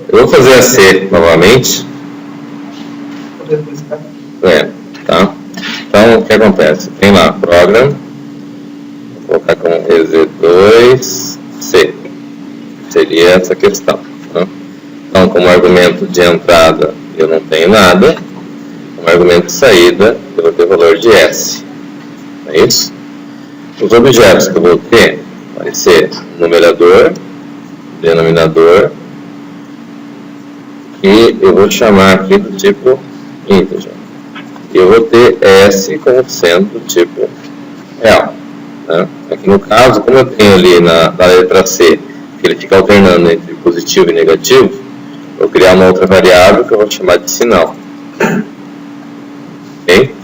Eu vou fazer a C novamente. Tá? Então, o que acontece? Tem lá, program, vou colocar como EZ2C. Seria essa questão. Tá? Então, como argumento de entrada, eu não tenho nada. Como argumento de saída, eu vou ter o valor de S. É isso? Os objetos que eu vou ter vai ser numerador, denominador, e eu vou chamar aqui do tipo integer. E eu vou ter S como sendo do tipo real. Né? Aqui no caso, como eu tenho ali na letra C, que ele fica alternando entre positivo e negativo, eu vou criar uma outra variável que eu vou chamar de sinal. Ok?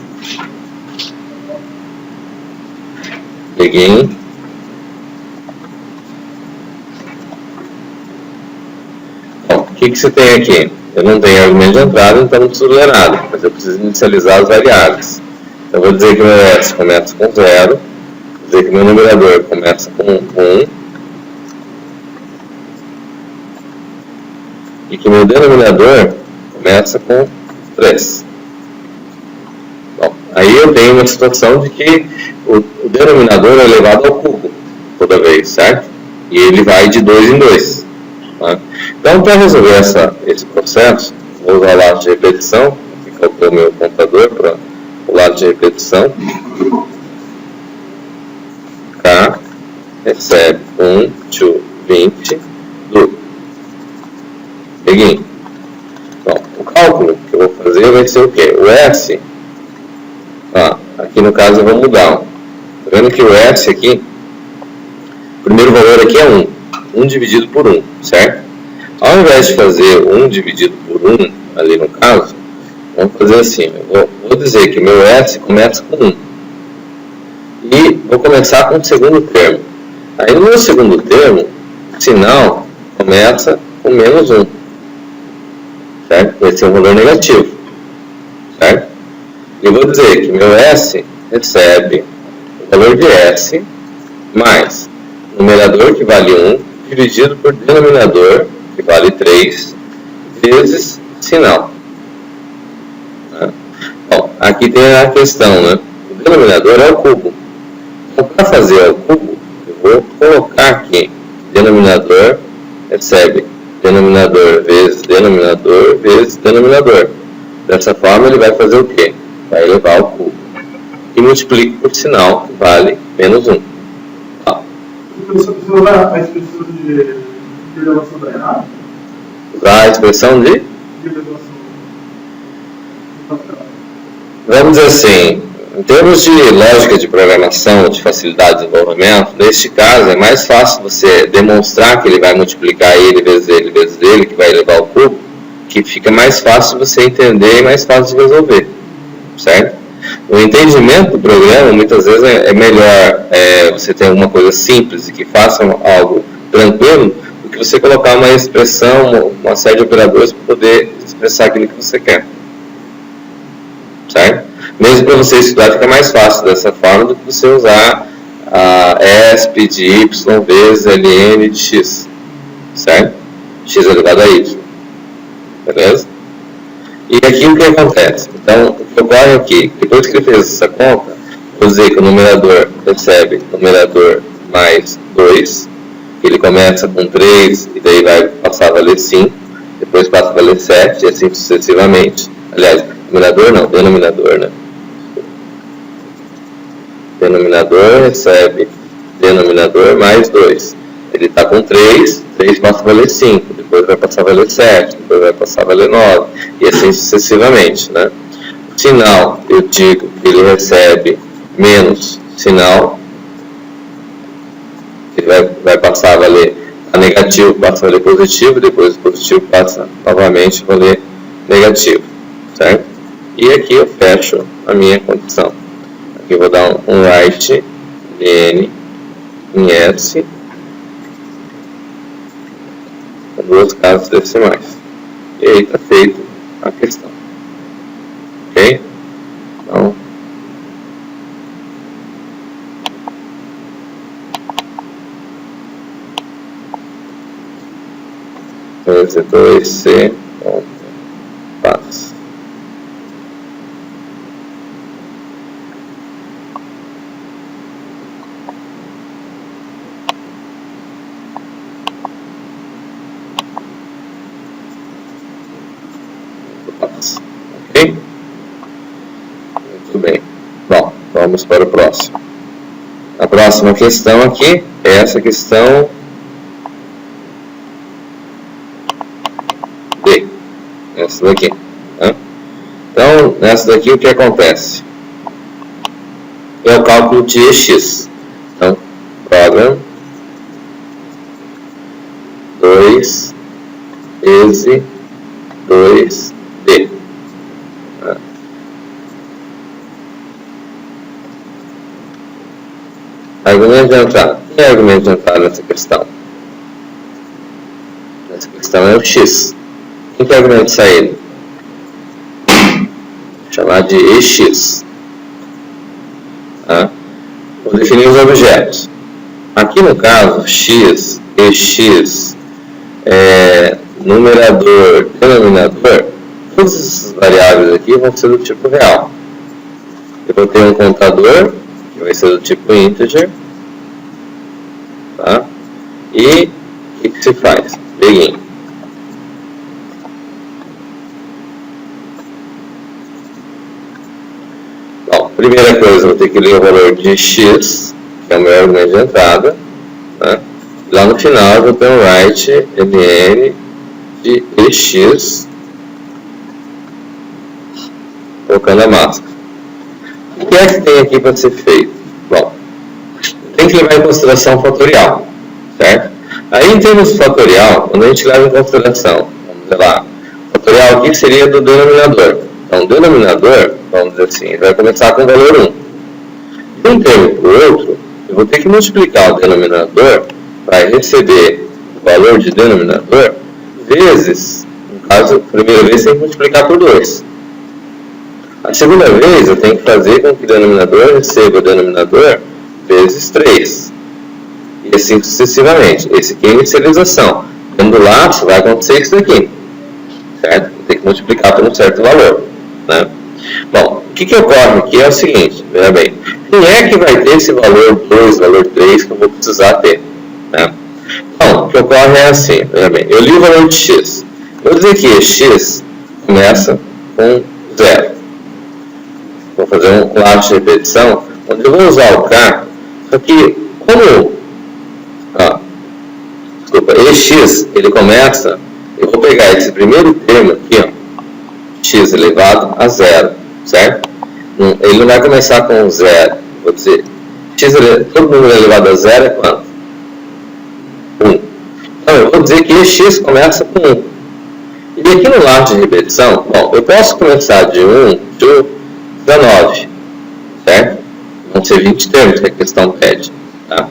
Begin. Bom, o que você tem aqui? Eu não tenho argumento de entrada, então não preciso ler nada, mas eu preciso inicializar as variáveis. Então, eu vou dizer que meu S começa com 0, vou dizer que meu numerador começa com 1, e que meu denominador começa com 3. Bom, aí eu tenho uma situação de que o denominador é elevado ao cubo toda vez, certo? E ele vai de 2 em 2. Tá? Então, para resolver esse processo, vou usar o lado de repetição. Aqui coloquei o meu computador para o lado de repetição. K recebe 1 to 20 do begin. Bom, o cálculo que eu vou fazer vai ser o quê? O S, aqui no caso eu vou mudar. Tá vendo que o S aqui, o primeiro valor aqui é 1. 1 dividido por 1, certo? Ao invés de fazer 1 dividido por 1, ali no caso, vamos fazer assim. Eu vou dizer que meu S começa com 1. E vou começar com o segundo termo. Aí no meu segundo termo, o sinal começa com menos 1. Certo? Esse é um valor negativo. Certo? E eu vou dizer que meu S recebe o valor de S mais numerador, que vale 1, dividido por denominador, que vale 3, vezes sinal. Bom, aqui tem a questão, né? O denominador é o cubo. Então, para fazer o cubo, eu vou colocar aqui, denominador recebe denominador vezes denominador vezes denominador. Dessa forma, ele vai fazer o quê? Vai elevar o cubo. E multiplica por sinal, que vale menos 1. Você usar a expressão de revelação da errada? Usar a expressão de? Vamos dizer assim, em termos de lógica de programação, de facilidade de desenvolvimento, neste caso é mais fácil você demonstrar que ele vai multiplicar ele vezes ele, que vai elevar o cubo, que fica mais fácil você entender e mais fácil de resolver, certo? O entendimento do programa, muitas vezes, é melhor você ter alguma coisa simples e que faça algo tranquilo, do que você colocar uma expressão, uma série de operadores para poder expressar aquilo que você quer. Certo? Mesmo para você estudar, fica mais fácil dessa forma do que você usar a ESP de y vezes ln de x. Certo? X elevado a y. Beleza? E aqui o que acontece? Então, o que ocorre aqui, depois que ele fez essa conta, vou dizer que o numerador recebe numerador mais 2, ele começa com 3 e daí vai passar a valer 5, depois passa a valer 7 e assim sucessivamente. Aliás, numerador não, denominador, né? Denominador recebe denominador mais 2. Ele está com 3, 3 passa a valer 5, depois vai passar a valer 7, depois vai passar a valer 9, e assim sucessivamente, né? O sinal, eu digo que ele recebe menos sinal, ele vai passar a valer a negativo, passa a valer positivo, depois o positivo passa novamente a valer negativo, certo? E aqui eu fecho a minha condição. Aqui eu vou dar um write ln em S com 2 casas decimais. E aí está feito a questão. Ok? Então, Vou dizer 2C ponto pass. Ok? Muito bem. Bom, vamos para o próximo. A próxima questão aqui é essa questão D. Essa daqui. Tá? Então, nessa daqui o que acontece? É o cálculo de EX. Então, program 2 ESE 2D. Tá? Argumento de entrada. O que é argumento de entrada nessa questão? Nessa questão é o X. O que é argumento de saída? Vou chamar de EX. Tá? Vou definir os objetos. Aqui no caso, X, EX, numerador, denominador, todas essas variáveis aqui vão ser do tipo real. Eu vou ter um contador, que vai ser do tipo integer. Tá? E o que se faz? Begin. Bom, primeira coisa, eu vou ter que ler o valor de x, que é o meu argumento de entrada. Tá? Lá no final eu vou ter um write mn de ex, colocando a máscara. O que é que tem aqui para ser feito? Bom, tem que levar em consideração o fatorial, certo? Aí, em termos de fatorial, quando a gente leva em consideração, vamos ver lá, o fatorial aqui seria do denominador. Então, o denominador, vamos dizer assim, vai começar com o valor 1. De um termo para o outro, eu vou ter que multiplicar o denominador para receber o valor de denominador vezes, no caso, a primeira vez tem que multiplicar por 2. A segunda vez, eu tenho que fazer com que o denominador receba o denominador vezes 3. E assim sucessivamente. Esse aqui é a inicialização. Dentro do lápis vai acontecer isso daqui. Certo? Tem que multiplicar por um certo valor. Né? Bom, o que ocorre aqui é o seguinte. Veja bem. Quem é que vai ter esse valor 2, valor 3 que eu vou precisar ter? Né? Então, o que ocorre é assim. Veja bem. Eu li o valor de x. Eu vou dizer que x começa com 0. Vou fazer um lápis de repetição, onde eu vou usar o K, só que como EX, ele começa, eu vou pegar esse primeiro termo aqui, ó, x elevado a 0, certo? Ele não vai começar com 0, vou dizer, todo número elevado a 0 é quanto? 1. Então, eu vou dizer que EX começa com 1. E aqui no lápis de repetição, bom, eu posso começar de 1 de 19, certo? Vão ser 20 termos que a questão pede. Tá?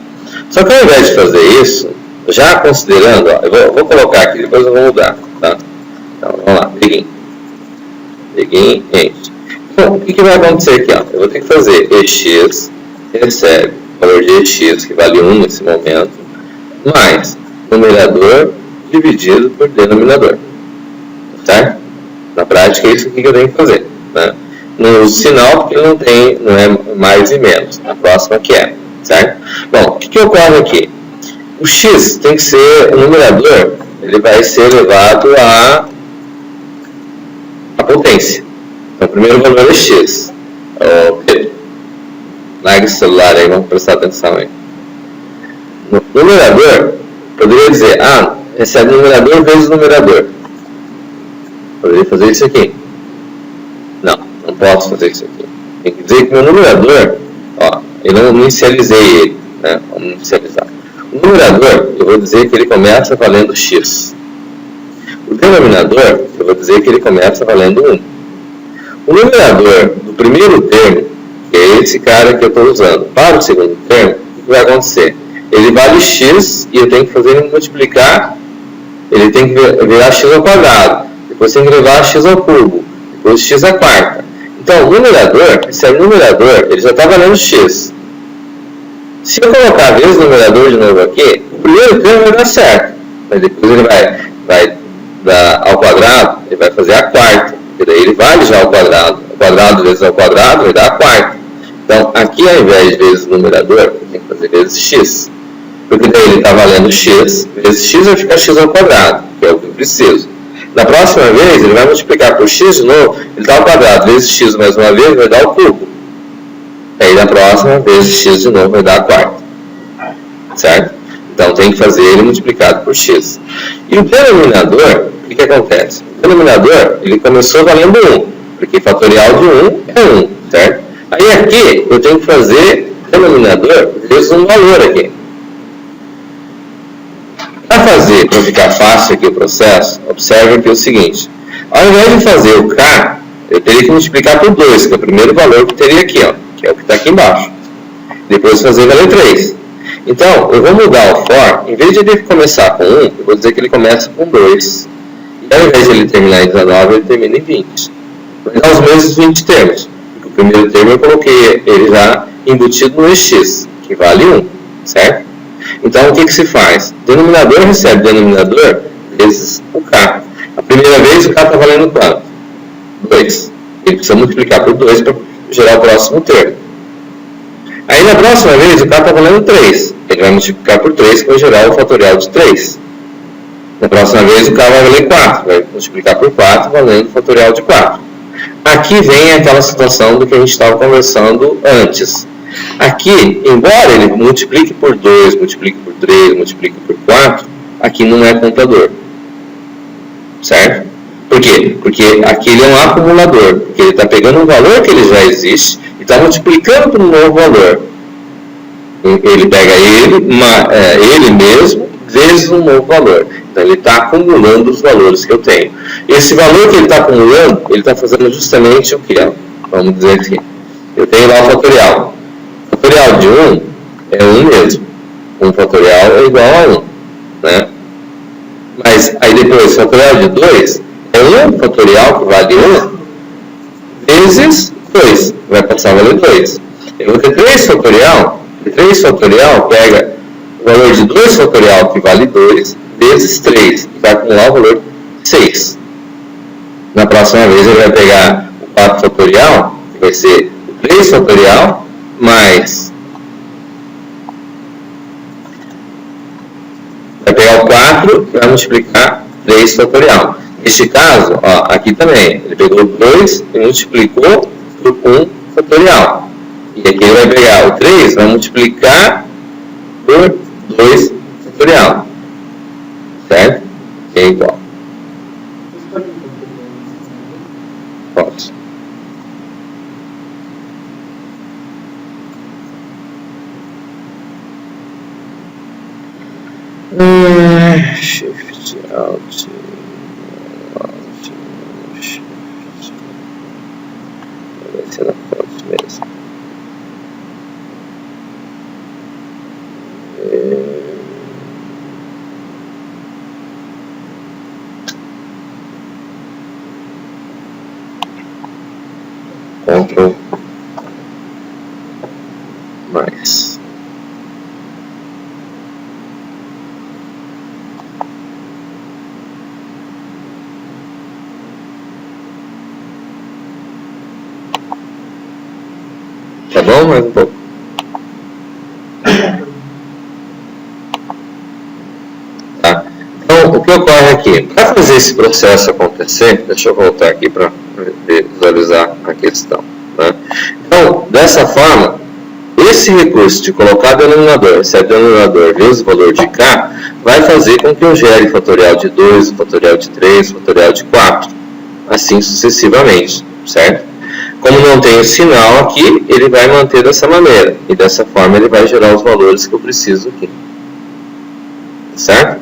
Só que ao invés de fazer isso, já considerando, ó, eu vou colocar aqui, depois eu vou mudar. Tá? Então, vamos lá, begin. Begin, end. Então, o que vai acontecer aqui? Ó? Eu vou ter que fazer EX, recebe o valor de EX, que vale 1 nesse momento, mais numerador dividido por denominador. Certo? Na prática, é isso aqui que eu tenho que fazer. Né? Não uso sinal porque não é mais e menos. A próxima que é, certo? Bom, o que ocorre aqui? O x tem que ser, o numerador, ele vai ser elevado à potência. Então, o primeiro valor é x. Pedro, larga esse celular aí, vamos prestar atenção aí. No numerador, poderia dizer, recebe o numerador vezes o numerador. Poderia fazer isso aqui. Não posso fazer isso aqui. Tem que dizer que meu numerador, ó, eu não inicializei ele, né? Vamos inicializar. O numerador, eu vou dizer que ele começa valendo x. O denominador, eu vou dizer que ele começa valendo 1. O numerador do primeiro termo, que é esse cara que eu estou usando, para o segundo termo, o que vai acontecer? Ele vale x e eu tenho que fazer ele multiplicar, ele tem que virar x ao quadrado, depois tem que levar x ao cubo, depois x à quarta. Então, o numerador, esse é o numerador, ele já está valendo x. Se eu colocar vezes o numerador de novo aqui, o primeiro termo vai dar certo, mas depois ele vai ao quadrado, ele vai fazer a quarta, porque daí ele vale já ao quadrado vezes ao quadrado vai dar a quarta. Então, aqui ao invés de vezes o numerador, tem que fazer vezes x, porque daí ele está valendo x, vezes x vai ficar x ao quadrado, que é o que eu preciso. Na próxima vez, ele vai multiplicar por x de novo, ele está ao quadrado, vezes x mais uma vez, vai dar o cubo. Aí na próxima, vezes x de novo, vai dar a quarta. Certo? Então tem que fazer ele multiplicado por x. E o denominador, o que acontece? O denominador, ele começou valendo 1, porque fatorial de 1 é 1, certo? Aí aqui, eu tenho que fazer denominador vezes um valor aqui. Para ficar fácil aqui o processo, observe aqui o seguinte. Ao invés de fazer o k, eu teria que multiplicar por 2, que é o primeiro valor que teria aqui, ó, que é o que está aqui embaixo. Depois fazer valer 3. Então, eu vou mudar o for, em vez de ele começar com 1, eu vou dizer que ele começa com 2. E ao invés de ele terminar em 19, ele termina em 20. Vai dar os mesmos 20 termos. Porque o primeiro termo eu coloquei ele já embutido no x, que vale 1, certo? Então, o que se faz? O denominador recebe denominador vezes o k. A primeira vez o k está valendo quanto? 2. Ele precisa multiplicar por 2 para gerar o próximo termo. Aí na próxima vez o k está valendo 3. Ele vai multiplicar por 3 para gerar o fatorial de 3. Na próxima vez o k vai valer 4. Vai multiplicar por 4 valendo o fatorial de 4. Aqui vem aquela situação do que a gente estava conversando antes. Aqui, embora ele multiplique por 2, multiplique por 3, multiplique por 4, aqui não é contador. Certo? Por quê? Porque aqui ele é um acumulador. Porque ele está pegando um valor que ele já existe e está multiplicando por um novo valor. Ele pega ele mesmo vezes um novo valor. Então ele está acumulando os valores que eu tenho. Esse valor que ele está acumulando, ele está fazendo justamente o que? Vamos dizer aqui. Eu tenho lá o fatorial. O fatorial de 1 é 1 mesmo. 1 fatorial é igual a 1. Né? Mas aí depois, o fatorial de 2 é 1 fatorial, que vale 1, vezes 2. Vai passar a valer 2. Eu vou ter 3 fatorial. E 3 fatorial pega o valor de 2 fatorial, que vale 2, vezes 3. E vai acumular o valor 6. Na próxima vez ele vai pegar o 4 fatorial, que vai ser o 3 fatorial, mais... Vai pegar o 4 e vai multiplicar 3 fatorial. Neste caso, ó, aqui também, ele pegou 2 e multiplicou por 1 fatorial. E aqui ele vai pegar o 3 e vai multiplicar por 2 fatorial. Certo? Que é igual. Pode. Shift Alt, shift. Vai ser na foto mesmo. Ctrl mais. Tá bom? Mais um pouco. Tá. Então, o que ocorre aqui? Para fazer esse processo acontecer, deixa eu voltar aqui para visualizar a questão. Né? Então, dessa forma, esse recurso de colocar denominador, se é denominador vezes o valor de k, vai fazer com que eu gere fatorial de 2, fatorial de 3, fatorial de 4, assim sucessivamente, certo? Como não tem o sinal aqui, ele vai manter dessa maneira. E dessa forma ele vai gerar os valores que eu preciso aqui. Certo?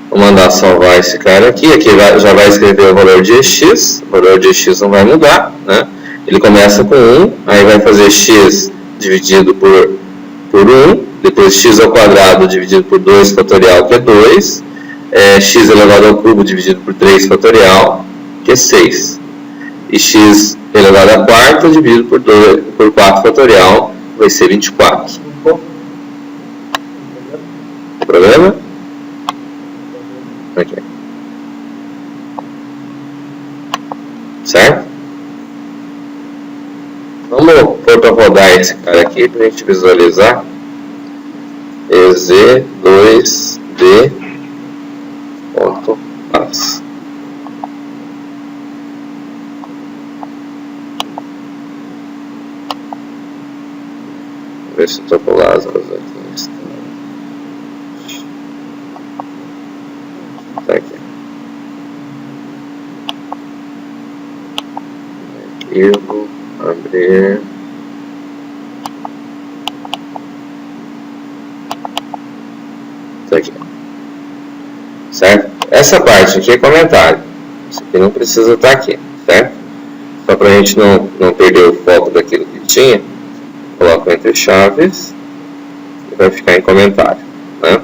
Vou mandar salvar esse cara aqui. Aqui já vai escrever o valor de x. O valor de x não vai mudar. Né? Ele começa com 1. Aí vai fazer x dividido por 1. Depois x ao quadrado dividido por 2 fatorial, que é 2. X elevado ao cubo dividido por 3 fatorial, que é 6. E x elevado à quarta dividido por 4 fatorial vai ser 24. Problema? Ok. certo? Vamos pôr para rodar esse cara aqui para a gente visualizar. EZ2D.pass. Vou ver se eu estou com o Lázaro aqui. Tá aqui. Arquivo, abrir. Tá aqui. Certo? Essa parte aqui é comentário. Isso aqui não precisa estar aqui, certo? Só para a gente não perder o foco daquilo que tinha, coloco entre chaves e vai ficar em comentário, né?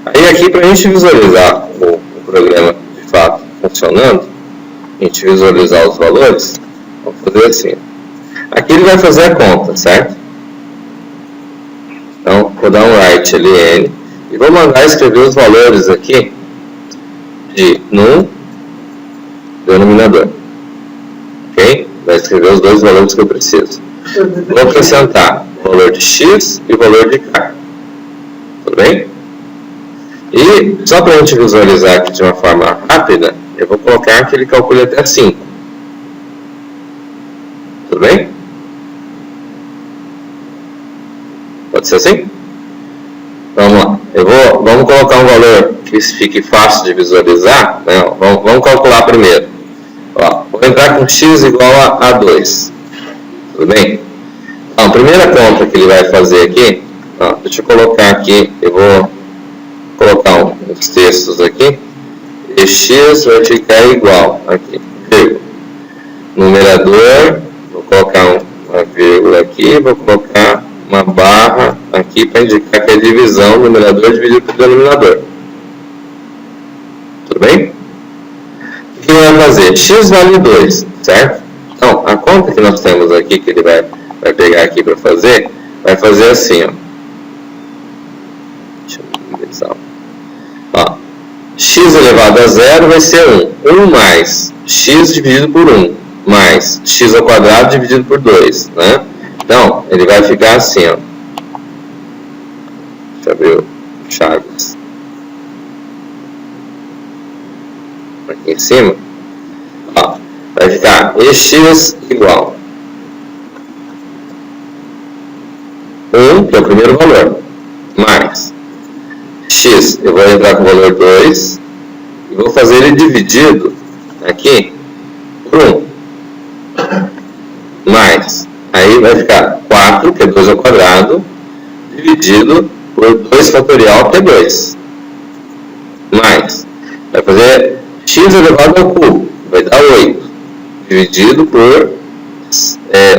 Aí aqui, para a gente visualizar o programa de fato funcionando, a gente visualizar os valores, vamos fazer assim. Aqui ele vai fazer a conta, certo? Então, vou dar um write ln e vou mandar escrever os valores aqui no denominador. Ok? Vai escrever os dois valores que eu preciso. Vou acrescentar o valor de x e o valor de k. Tudo bem? E só para a gente visualizar aqui de uma forma rápida, eu vou colocar que ele calcule até 5. Tudo bem? Pode ser assim? Vamos lá. Vamos colocar um valor que fique fácil de visualizar. Né? Vamos calcular primeiro. Ó, vou entrar com x igual a 2. Tudo bem? Então, a primeira conta que ele vai fazer aqui, ó, deixa eu colocar aqui, eu vou colocar uns textos aqui, e x vai ficar igual, aqui, vírgula. Numerador, vou colocar uma vírgula aqui, vou colocar uma barra aqui para indicar que é divisão, numerador dividido por denominador. Tudo bem? O que ele vai fazer? X vale 2, certo? Então, a conta que nós temos aqui, que ele vai pegar aqui para fazer, vai fazer assim, ó. Deixa eu ver, ó. X elevado a 0 vai ser 1. 1 mais x dividido por 1, mais x ao quadrado dividido por 2, né? Então, ele vai ficar assim, ó. Deixa eu abrir o chaves. Aqui em cima. Ó, vai ficar ex igual 1, que é o primeiro valor, mais x, eu vou entrar com o valor 2, e vou fazer ele dividido aqui por 1, mais, aí vai ficar 4, que é 2 ao quadrado, dividido por 2 fatorial, que é 2, mais, vai fazer x elevado ao cubo, vai dar 8, dividido por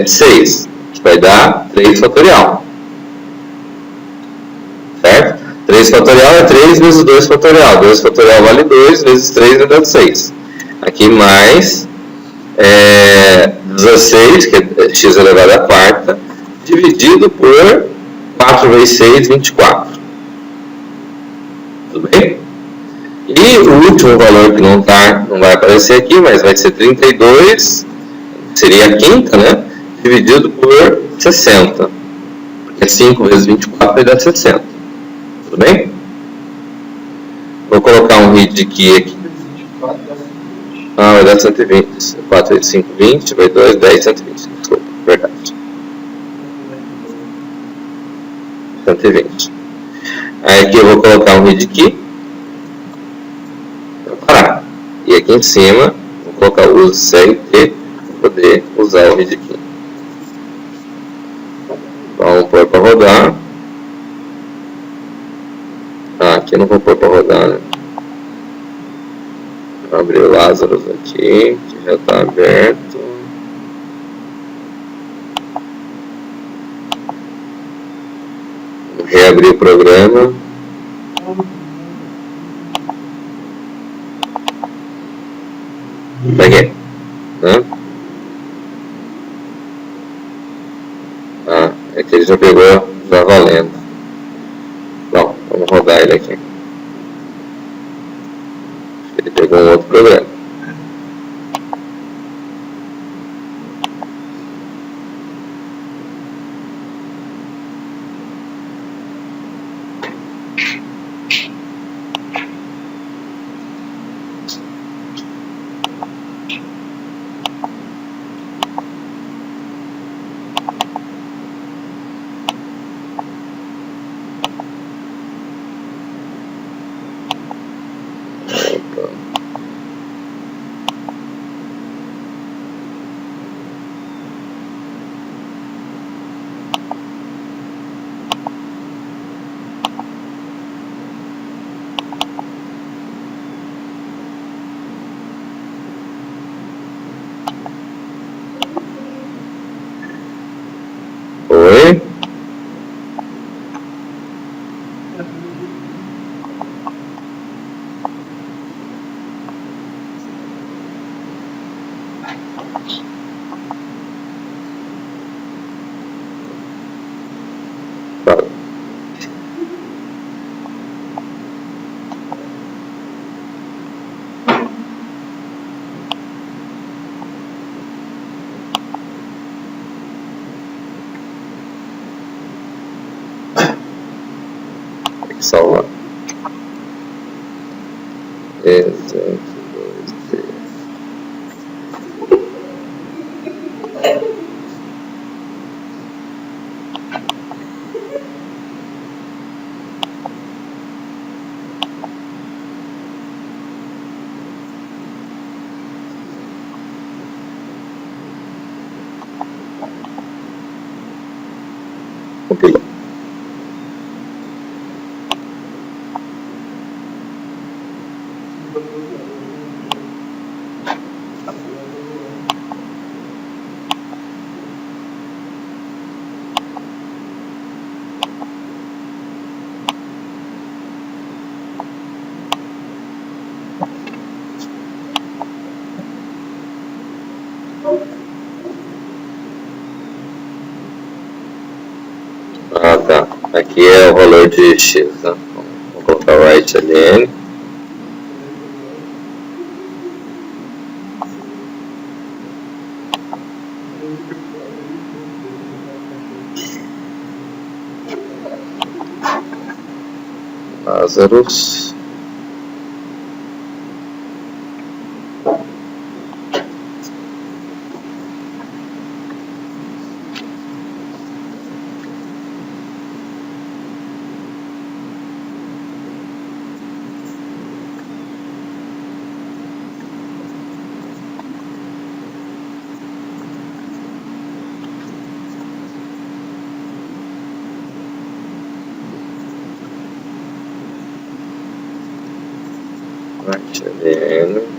6, que vai dar 3 fatorial, certo? 3 fatorial é 3 vezes 2 fatorial, 2 fatorial vale 2, vezes 3 vai dar 6, aqui mais 16, que é x elevado à quarta, dividido por 4 vezes 6, 24. Tudo bem? E o último valor que não vai aparecer aqui, mas vai ser 32, seria a quinta, né? Dividido por 60. Porque 5 vezes 24 vai dar 60. Tudo bem? Vou colocar um read key aqui. Vai dar 120. 4 vezes 5, 20, vai 2, 10, 120. Desculpa, verdade. 120. Aí aqui eu vou colocar um read key. Parar. E aqui em cima, vou colocar o use CRT para poder usar o read key. Vamos pôr para rodar. Aqui eu não vou pôr para rodar, né? Vou abrir o Lázaro aqui, que já está aberto. Vou reabrir o programa. Peguei, né? É que ele já pegou, já valendo. Bom, vamos rodar ele aqui. Ele pegou um outro programa. que salvar. Exemplo 2D. Compilou. Ah, tá. Aqui é o valor de x, né? Vou colocar right ln. Lazarus. Right ln.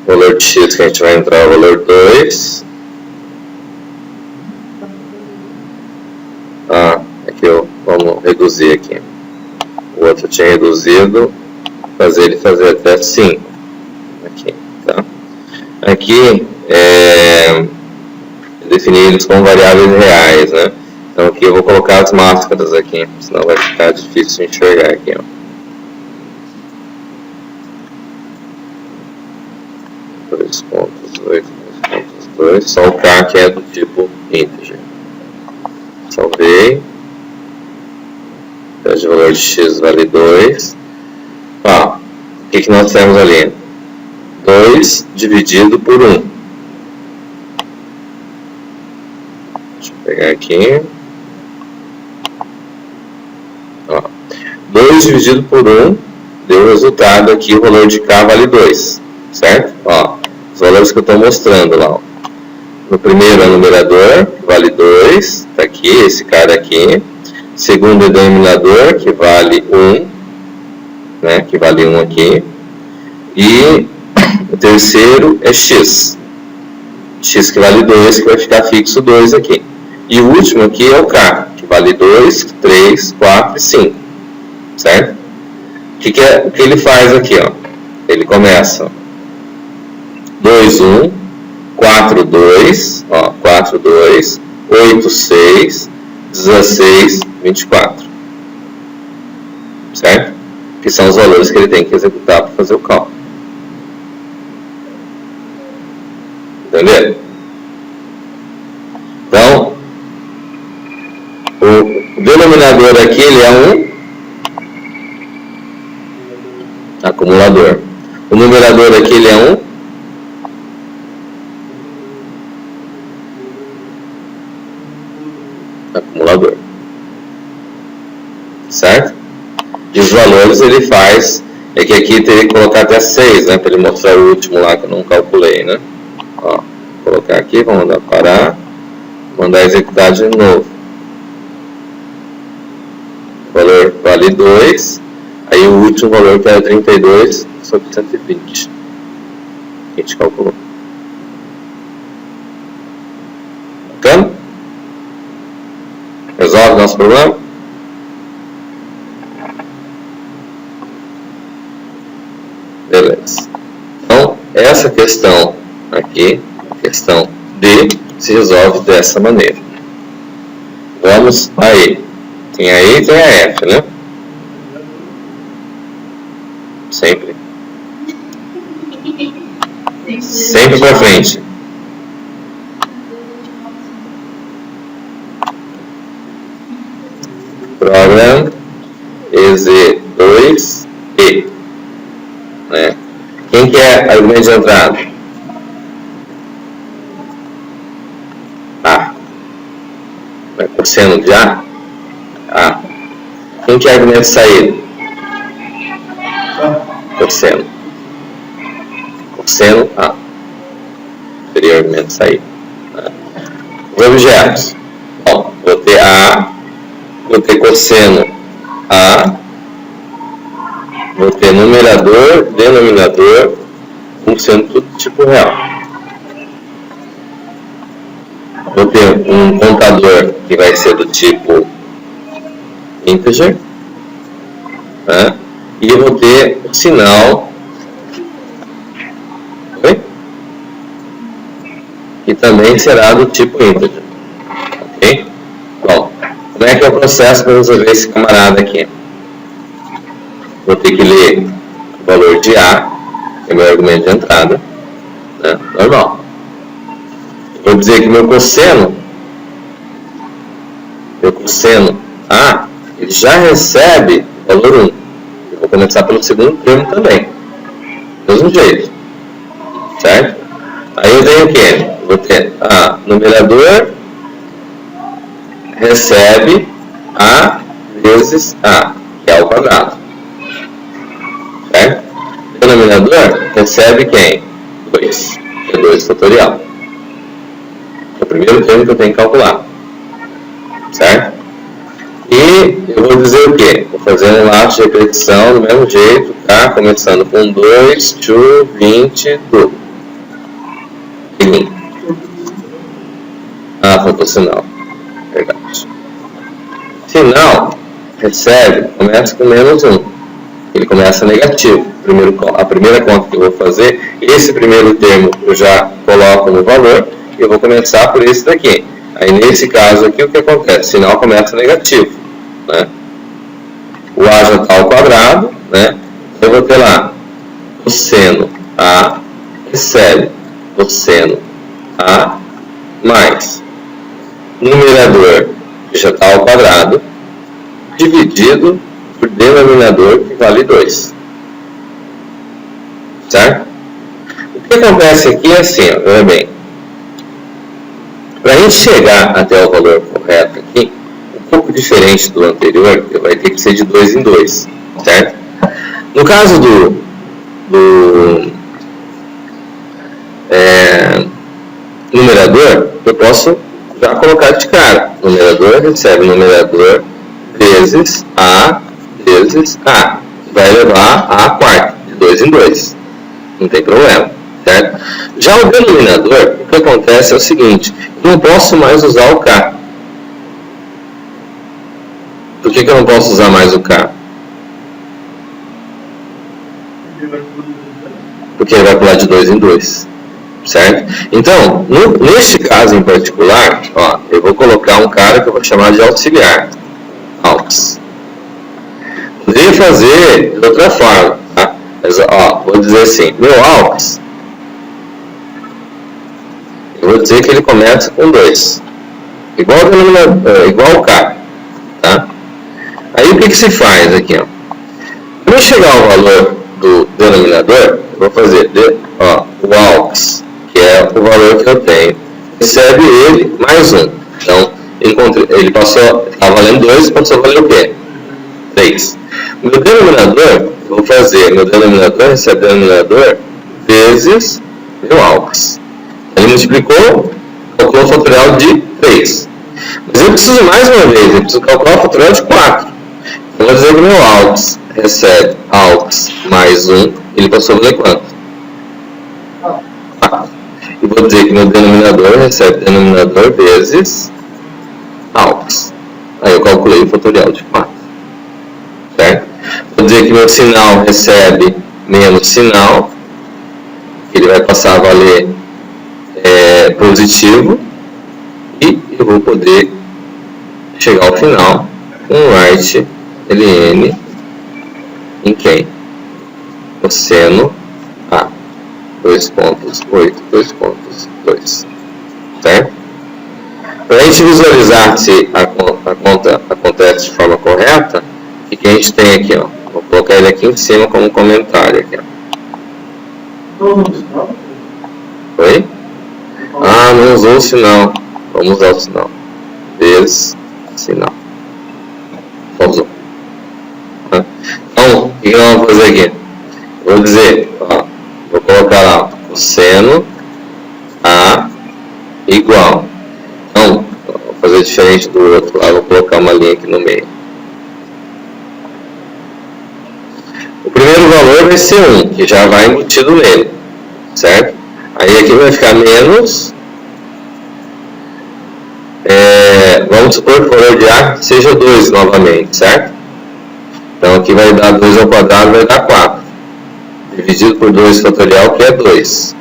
O valor de x que a gente vai entrar é o valor 2. Ah, aqui vamos reduzir aqui. O outro eu tinha reduzido, fazer ele fazer até 5. Aqui, tá? Aqui, definir eles como variáveis reais, né? Então aqui eu vou colocar as máscaras aqui, senão vai ficar difícil enxergar aqui, ó. 2.8, 2.2, só o K que é do tipo integer. Salvei. O valor de x vale 2. Ó, o que nós temos ali? 2 dividido por 1. Deixa eu pegar aqui. Ó, 2 dividido por 1 deu o resultado aqui, o valor de K vale 2. Certo? Ó, os valores que eu estou mostrando lá. Ó. No primeiro é o numerador, que vale 2. Está aqui, esse cara aqui. Segundo é o denominador, que vale 1. Né, que vale 1 aqui. E o terceiro é x. X que vale 2, que vai ficar fixo 2 aqui. E o último aqui é o K, que vale 2, 3, 4 e 5. Certo? O que ele faz aqui? Ó? Ele começa 2, 1, 4, 2, ó, 4, 2, 8, 6, 16, 24. Certo? Que são os valores que ele tem que executar para fazer o cálculo. Entendeu? Então, o denominador aqui ele é um acumulador. O numerador aqui ele é um acumulador. Certo? E os valores ele faz, é que aqui teria que colocar até 6, né? Para ele mostrar o último lá que eu não calculei, né? Ó, vou colocar aqui, vamos mandar parar, mandar executar de novo. O valor vale 2, aí o último valor que era 32 sobre 120. A gente calculou. Bacana? Resolve o nosso problema? essa questão aqui, a questão D, se resolve dessa maneira. Vamos a E. Tem a E e tem a F, né? Sempre. Sempre para frente. Program EZ2E. Né? Quem que é argumento de entrada? A. Cosseno de A? A. Quem que é argumento de saída? Cosseno. Cosseno A. Seria o argumento de saída. Os objetos. Bom, vou ter A, vou ter cosseno A, vou ter numerador, denominador, sendo tudo tipo real. Vou ter um contador que vai ser do tipo integer, né? E eu vou ter o sinal, que também será do tipo integer. Ok? Bom, como é que é o processo para resolver esse camarada aqui? Vou ter que ler o valor de A, que é meu argumento de entrada, né? Normal. Vou dizer que meu cosseno A, ele já recebe o valor 1. Eu vou começar pelo segundo termo também. Do mesmo jeito. Certo? Aí eu tenho o quê? Vou ter A, numerador, recebe A vezes A, que é ao quadrado. Certo? Denominador recebe quem? 2. Que é 2 fatorial. É o primeiro termo que eu tenho que calcular. Certo? E eu vou dizer o quê? Vou fazer um laço de repetição do mesmo jeito, tá? Começando com 2, 2, 20, 2. Ah, faltou sinal. Verdade. Sinal recebe, começa com menos 1. Ele começa negativo. A primeira conta que eu vou fazer, esse primeiro termo eu já coloco no valor e eu vou começar por esse daqui. Aí nesse caso aqui o que acontece? O sinal começa negativo, né? O A já está ao quadrado, né? Eu vou ter lá cosseno A recebe cosseno A mais numerador, que já está ao quadrado, dividido por denominador, que vale 2. Certo? O que acontece aqui é assim, ó, veja bem. Para a gente chegar até o valor correto aqui, um pouco diferente do anterior, vai ter que ser de 2 em 2, certo? No caso do numerador, eu posso já colocar de cara. Numerador recebe numerador vezes A, vai levar a quarta, de 2 em 2. Não tem problema, certo? Já o denominador, o que acontece é o seguinte, eu não posso mais usar o K. Por que eu não posso usar mais o K? Porque ele vai pular de 2 em 2, certo? Então, neste caso em particular, ó, eu vou colocar um cara que eu vou chamar de auxiliar, aux. Poderia fazer de outra forma, tá? Mas, ó, vou dizer assim, meu aux, eu vou dizer que ele começa com 2, igual o K, tá? Aí o que se faz aqui, ó? Para chegar ao valor do denominador, eu vou fazer o aux, que é o valor que eu tenho, recebe ele mais 1. Então, ele passou, estava valendo 2, passou a valer o quê? 3. Meu denominador, eu vou fazer, meu denominador recebe denominador vezes meu aux. Ele multiplicou, calculou o fatorial de 3. Mas eu preciso mais uma vez, eu preciso calcular o fatorial de 4. Então, eu vou dizer que meu aux recebe aux mais 1, ele passou a valer quanto? 4. E vou dizer que meu denominador recebe denominador vezes aux. Aí eu calculei o fatorial de 4. Certo? Vou dizer que meu sinal recebe menos sinal, que ele vai passar a valer positivo, e eu vou poder chegar ao final com write ln em quem? Cosseno a 2.8, 2.2, certo? Para a gente visualizar se a conta acontece de forma correta, o que a gente tem aqui, ó? Vou colocar ele aqui em cima como comentário aqui, ó. Oi? Ah, não usou o sinal. Vamos usar o sinal. Vezes sinal. Só usou. Então, o que nós vamos fazer aqui? Vou dizer, ó, vou colocar lá o seno a igual. Então, vou fazer diferente do outro lá, vou colocar uma linha aqui no meio. O primeiro valor vai ser 1, que já vai embutido nele, certo? Aí aqui vai ficar menos, vamos supor que o valor de A seja 2 novamente, certo? Então aqui vai dar 2 ao quadrado, vai dar 4. Dividido por 2 fatorial, que é 2.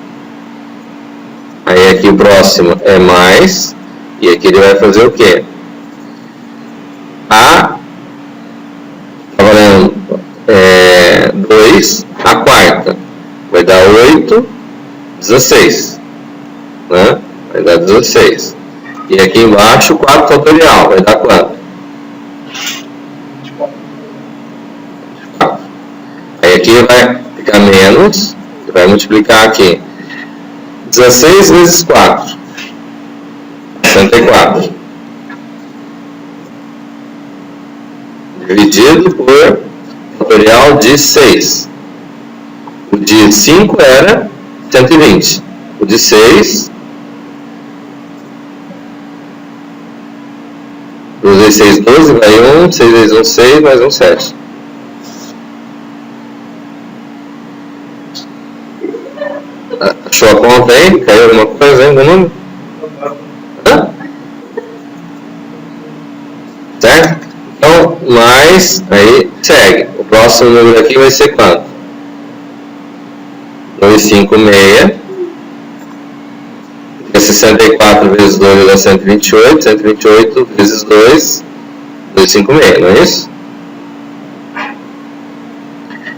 Aí aqui o próximo é mais, e aqui ele vai fazer o quê? A, está valendo 2, a quarta, vai dar 8, 16, né? Vai dar 16. E aqui embaixo, 4 fatorial, vai dar quanto? 24. Aí aqui vai ficar menos, vai multiplicar aqui. 16 vezes 4, 64. Dividido por fatorial de 6. O de 5 era 120. O de 6... 2 vezes 6, 12, vai 1, 6 vezes 1, 6, mais 1, 7. Achou a conta aí? Caiu alguma coisa aí no número? Hã? Certo? Então, mais, aí segue. O próximo número aqui vai ser quanto? 256. 64 vezes 2 dá 128, 128 vezes 2, 256, não é isso?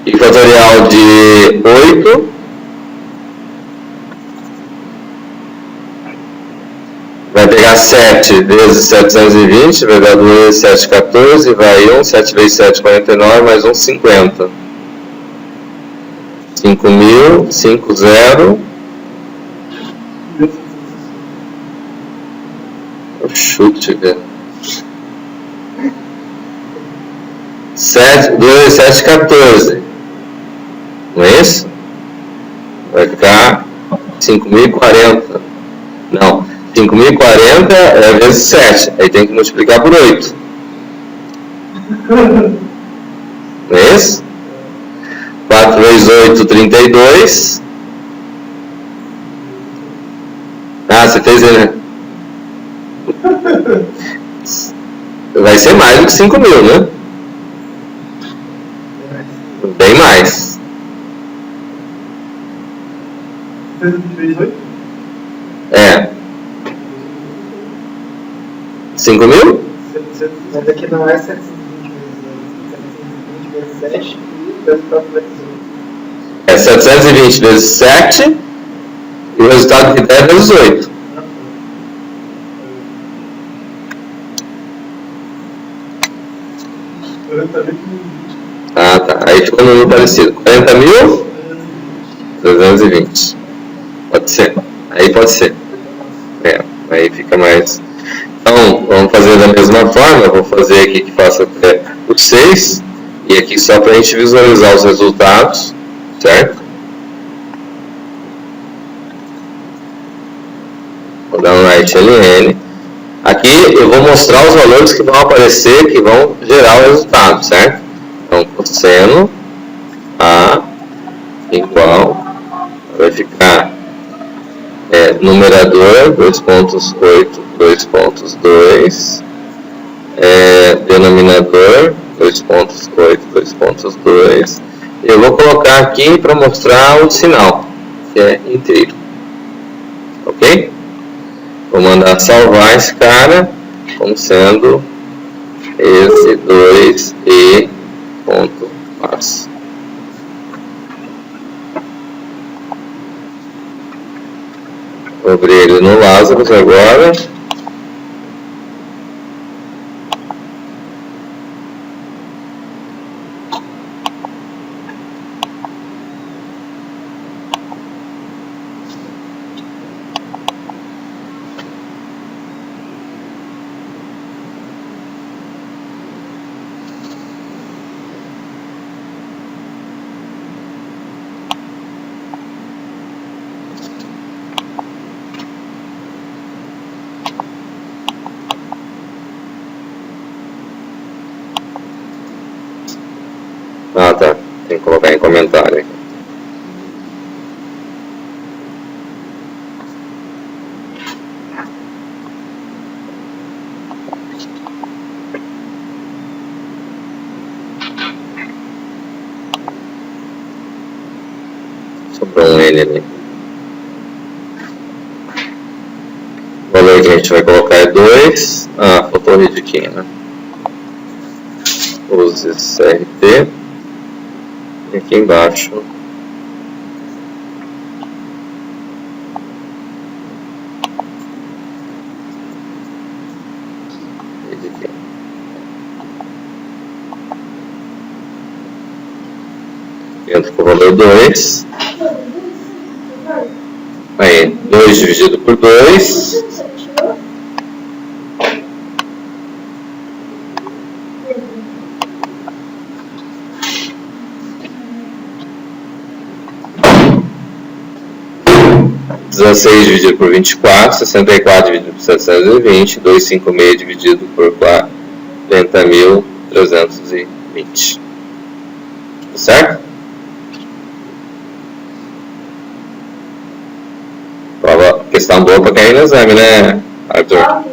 E fatorial de 8 vai pegar 7 vezes 720, vai dar 2 vezes 7, 14, vai 1, 7 vezes 7, 49, mais 1, 50. 5.000, 50... Chute, velho. 2 vezes 7, 14. Não é isso? Vai ficar 5.040. Não, 5.040 é vezes 7. Aí tem que multiplicar por 8. Não é isso? 4 vezes 8, 32. Ah, você fez aí, né? Vai ser mais do que 5.000, né? Bem mais. 128? É. 5.000? Mas aqui não é 720 vezes 7 e o resultado vai ser 8. É 720 vezes 7 e o resultado que der é vezes 8. Ah, tá. Aí ficou um número parecido. 40.320. Pode ser. Aí pode ser. Aí fica mais... Então, vamos fazer da mesma forma. Eu vou fazer aqui que faça até o 6. E aqui só para a gente visualizar os resultados. Certo? Vou dar um write ln. Aqui eu vou mostrar os valores que vão aparecer, que vão gerar o resultado, certo? Então, cosseno a igual, vai ficar numerador 2.8, 2.2, denominador 2.8, 2.2. Eu vou colocar aqui para mostrar o sinal, que é inteiro. Ok? Vou mandar salvar esse cara como sendo esse 2e.pass. Vou abrir ele no Lazarus agora. Ah, tá. Tem que colocar em comentário aqui. Sobrou um N ali. O valor que a gente vai colocar é 2. Ah, faltou o read aqui, né? Use CRT. E aqui embaixo entra com o valor 2. Aí, 2 dividido por 2. (16) dividido por 24, 64 dividido por 720, 256 dividido por 40.320. Certo? Prova, questão boa para cair no exame, né, Arthur?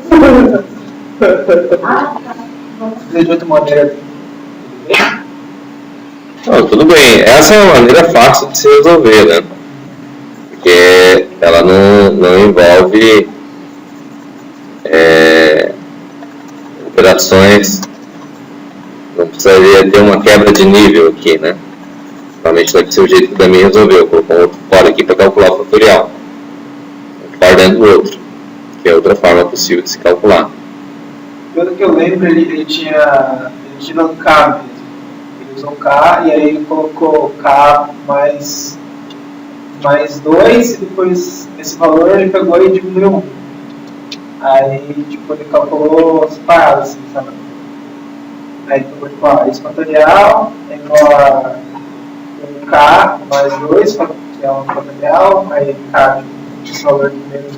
De outra maneira. Não, tudo bem. Essa é uma maneira fácil de se resolver, né? Porque ela não envolve operações, não precisaria ter uma quebra de nível aqui, né? Realmente deve ser o jeito que o Dami resolveu, colocou um outro fora aqui para calcular o fatorial. Um fora dentro do outro, que é outra forma possível de se calcular. Pelo que eu lembro, ele tinha um K mesmo. Ele usou K e aí ele colocou K mais 2 e depois esse valor ele pegou e diminuiu 1. Aí, tipo, ele calculou separado, assim, sabe? Aí ele pegou, tipo, esse fatorial é igual a 1K mais 2, que é um fatorial, aí K esse valor de menos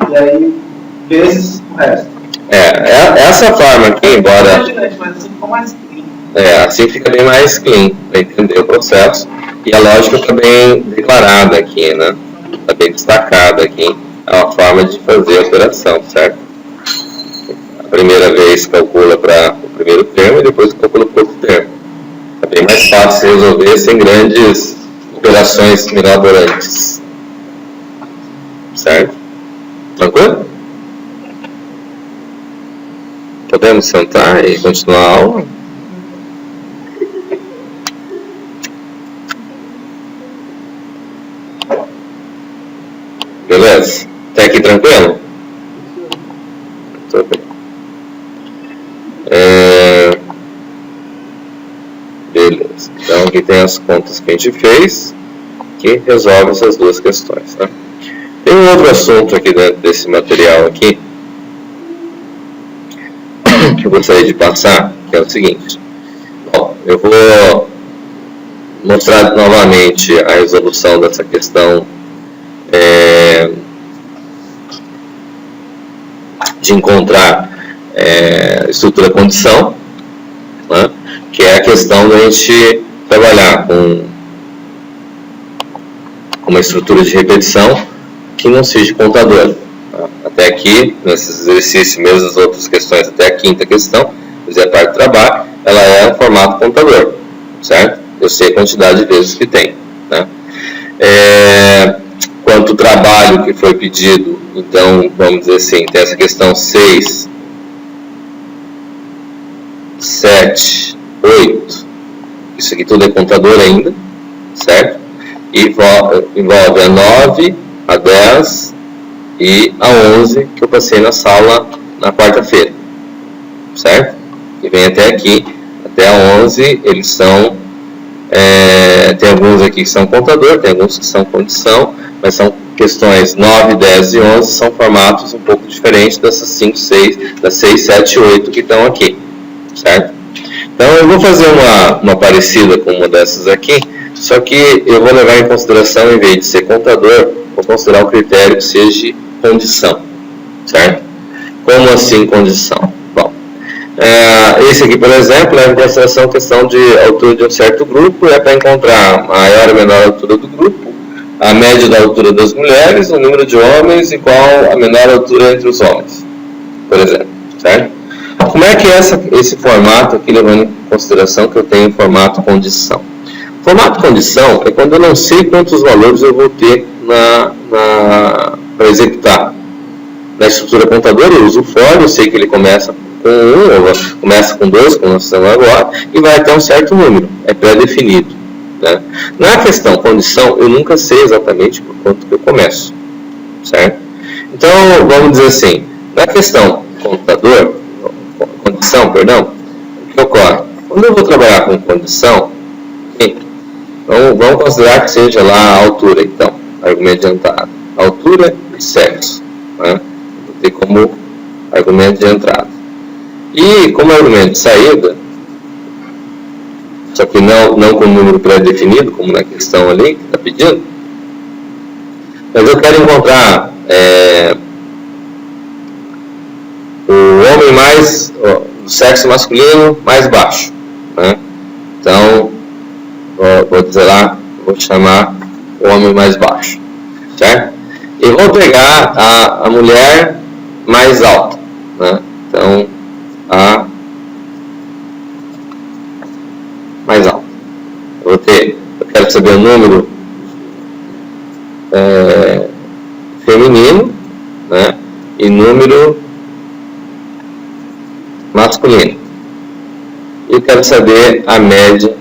1, e aí vezes o resto. Essa forma aqui, embora... Mas assim ficou mais clean. Assim fica bem mais clean, para entender o processo. E a lógica está bem declarada aqui, né? Está bem destacada aqui. É uma forma de fazer a operação, certo? A primeira vez calcula para o primeiro termo e depois calcula para o outro termo. É bem mais fácil de resolver sem grandes operações mirabolantes. Certo? Tranquilo? Podemos sentar e continuar a aula? Beleza? Até aqui tranquilo? Muito bem. Beleza. Então aqui tem as contas que a gente fez, que resolve essas duas questões. Tá? Tem um outro assunto aqui dentro desse material aqui, que eu gostaria de passar, que é o seguinte. Bom, eu vou mostrar novamente a resolução dessa questão de encontrar estrutura condição, né, que é a questão da gente trabalhar com uma estrutura de repetição que não seja contador. Tá? Até aqui, nesses exercícios, mesmo as outras questões, até a quinta questão, fazer a parte do trabalho, ela é um formato contador, certo? Eu sei a quantidade de vezes que tem. Né? quanto o trabalho que foi pedido. Então, vamos dizer assim, tem essa questão 6, 7, 8. Isso aqui tudo é contador ainda, certo? E envolve a 9, a 10 e a 11 que eu passei na sala na quarta-feira, certo? E vem até aqui, até a 11, eles são, tem alguns aqui que são contador, tem alguns que são condição, mas são questões 9, 10 e 11, são formatos um pouco diferentes dessas 5, 6, das 6, 7 e 8 que estão aqui, certo? Então eu vou fazer uma parecida com uma dessas aqui, só que eu vou levar em consideração, em vez de ser contador, vou considerar o critério que seja condição, certo? Como assim condição? Bom, esse aqui, por exemplo, leva em consideração a questão de altura de um certo grupo, é para encontrar a maior ou menor altura do grupo, a média da altura das mulheres, o número de homens e qual a menor altura entre os homens, por exemplo, certo? Como é que é esse formato aqui, levando em consideração que eu tenho formato condição? Formato condição é quando eu não sei quantos valores eu vou ter para executar. Na estrutura contadora eu uso o for, eu sei que ele começa com 1, ou começa com 2, como nós estamos agora, e vai até um certo número, é pré-definido. Né? Na questão condição, eu nunca sei exatamente por quanto que eu começo, certo? Então, vamos dizer assim, na questão condição, o que ocorre? Quando eu vou trabalhar com condição, vamos considerar que seja lá a altura, então, argumento de entrada. Altura e sexo, né? Vou ter como argumento de entrada. E como argumento de saída, só que não com número pré-definido, como na questão ali que está pedindo, mas eu quero encontrar o homem do sexo masculino mais baixo, né? Então, vou dizer lá, vou chamar o homem mais baixo, certo? E vou pegar a mulher mais alta, né? Então, a mais alta. Eu quero saber o número feminino, né? E número masculino. E eu quero saber a média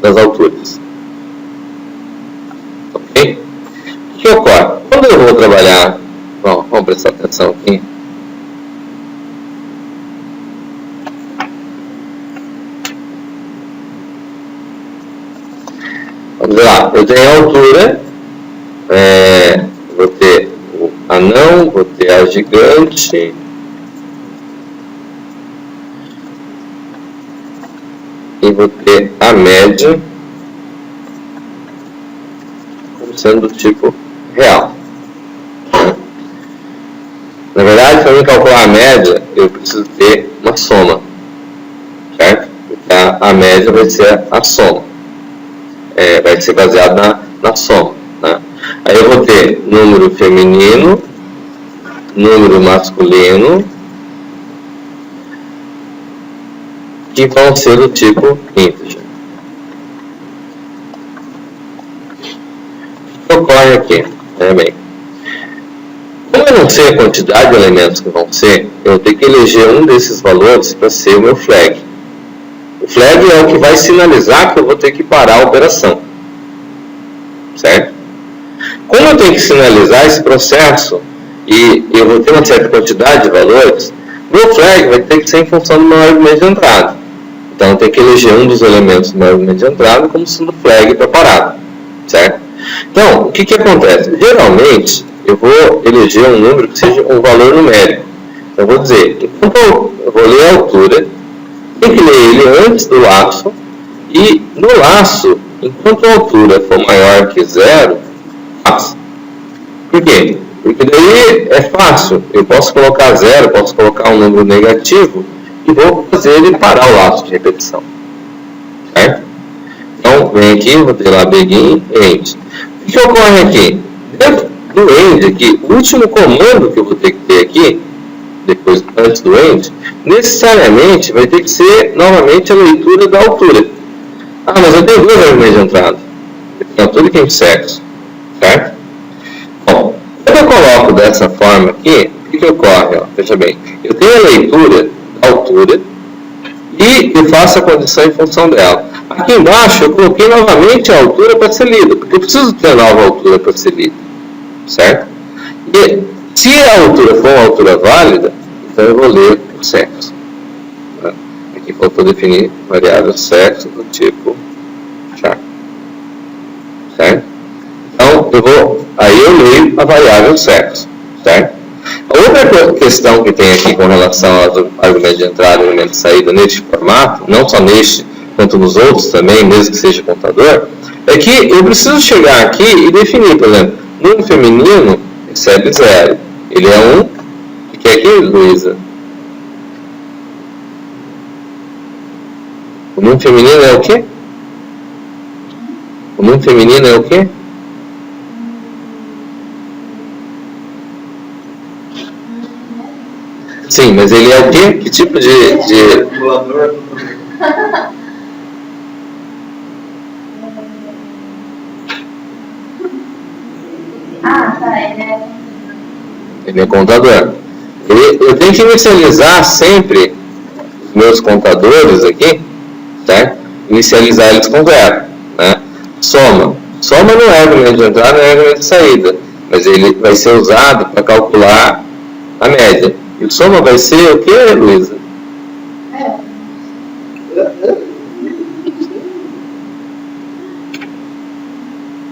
das alturas. Ok? O que ocorre? Quando eu vou trabalhar, vamos prestar atenção aqui. Vamos lá, eu tenho a altura, vou ter o anão, vou ter a gigante, e vou ter a média como sendo do tipo real. Na verdade, para mim calcular a média, eu preciso ter uma soma, certo? Porque a média vai ser a soma, vai ser baseada na soma, né? Aí eu vou ter número feminino, número masculino, que vão ser do tipo integer. O que ocorre aqui? Bem, como eu não sei a quantidade de elementos que vão ser, eu tenho que eleger um desses valores para ser o meu flag. O flag é o que vai sinalizar que eu vou ter que parar a operação, certo? Como eu tenho que sinalizar esse processo e eu vou ter uma certa quantidade de valores, meu flag vai ter que ser em função do meu argumento de entrada. Então eu tenho que eleger um dos elementos do meu argumento de entrada como sendo flag para parada, certo? Então, o que acontece? Geralmente, eu vou eleger um número que seja um valor numérico. Então, eu vou dizer, enquanto eu vou ler a altura, tem que ler ele antes do laço, e no laço, enquanto a altura for maior que 0, faça. Por quê? Porque daí é fácil, eu posso colocar 0, posso colocar um número negativo, e vou fazer ele parar o laço de repetição, certo? Então, vem aqui, vou ter lá begin, end. O que ocorre aqui? Dentro do end aqui, o último comando que eu vou ter que ter aqui, depois, antes do end, necessariamente vai ter que ser, novamente, a leitura da altura. Ah, mas eu tenho dois argumentos de entrada. altura e quem de sexo, certo? Bom, quando eu coloco dessa forma aqui, o que ocorre? Ó, veja bem, eu tenho a leitura da altura e eu faço a condição em função dela. Aqui embaixo eu coloquei novamente a altura para ser lida, porque eu preciso ter a nova altura para ser lida, certo? E se a altura for uma altura válida, então eu vou ler por sexo. Aqui faltou definir variável sexo do tipo char, certo? Então aí eu leio a variável sexo, certo? A outra questão que tem aqui com relação ao argumento de entrada e argumento de saída neste formato, não só neste, quanto nos outros também, mesmo que seja contador, é que eu preciso chegar aqui e definir, por exemplo, número feminino recebe 0. Ele é 1. O que é aqui, Luísa? O número feminino é o quê? O número feminino é o quê? Sim, mas ele é o quê? Que tipo de... Calculador. Tá, Ele é contador. Eu tenho que inicializar sempre os meus contadores aqui, certo? Inicializar eles com 0, né? Soma. Soma não é argumento de entrada, não é argumento de saída, mas ele vai ser usado para calcular a média. E o soma vai ser o que, Luísa?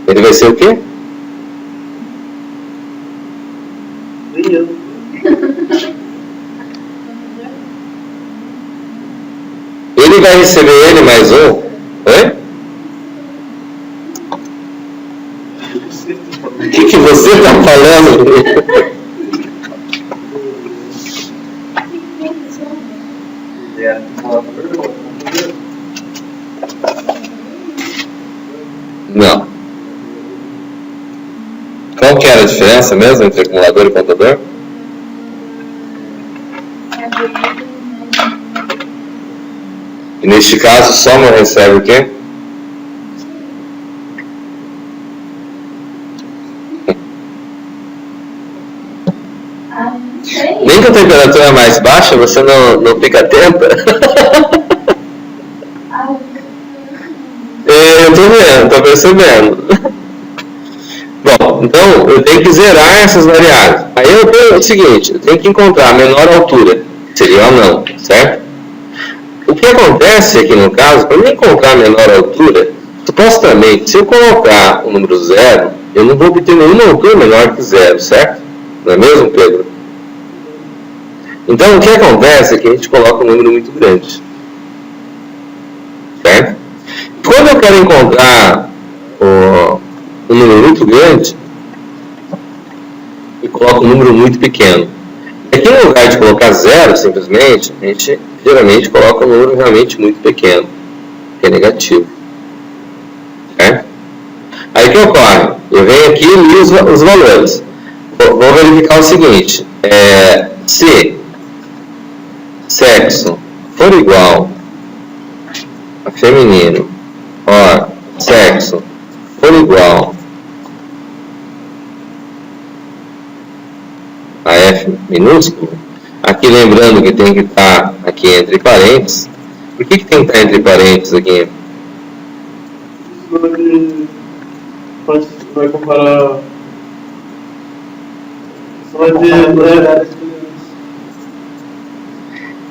Ele vai ser o quê? Ele vai receber ele mais um? Oi? O que você está falando? Não. Qual que era a diferença mesmo entre acumulador e contador? E neste caso, soma recebe o quê? Nem que a temperatura é mais baixa, você não fica atenta? Eu tô vendo, tô percebendo. Bom, então eu tenho que zerar essas variáveis. Aí eu tenho o seguinte, eu tenho que encontrar a menor altura, que seria o anão, certo? O que acontece aqui no caso, para mim encontrar a menor altura, supostamente, se eu colocar o número 0, eu não vou obter nenhuma altura menor que 0, certo? Não é mesmo, Pedro? Então o que acontece é que a gente coloca um número muito grande, certo? Quando eu quero encontrar um número muito grande, eu coloco um número muito pequeno. Aqui no lugar de colocar 0 simplesmente, a gente geralmente coloca um número realmente muito pequeno, que é negativo. Certo? Aí o que ocorre? Eu venho aqui e li os valores. Vou verificar o seguinte, se sexo for igual a feminino, or sexo for igual a F minúsculo, aqui lembrando que tem que estar aqui entre parênteses. Por que tem que estar entre parênteses aqui? Vai comparar. Vai ver.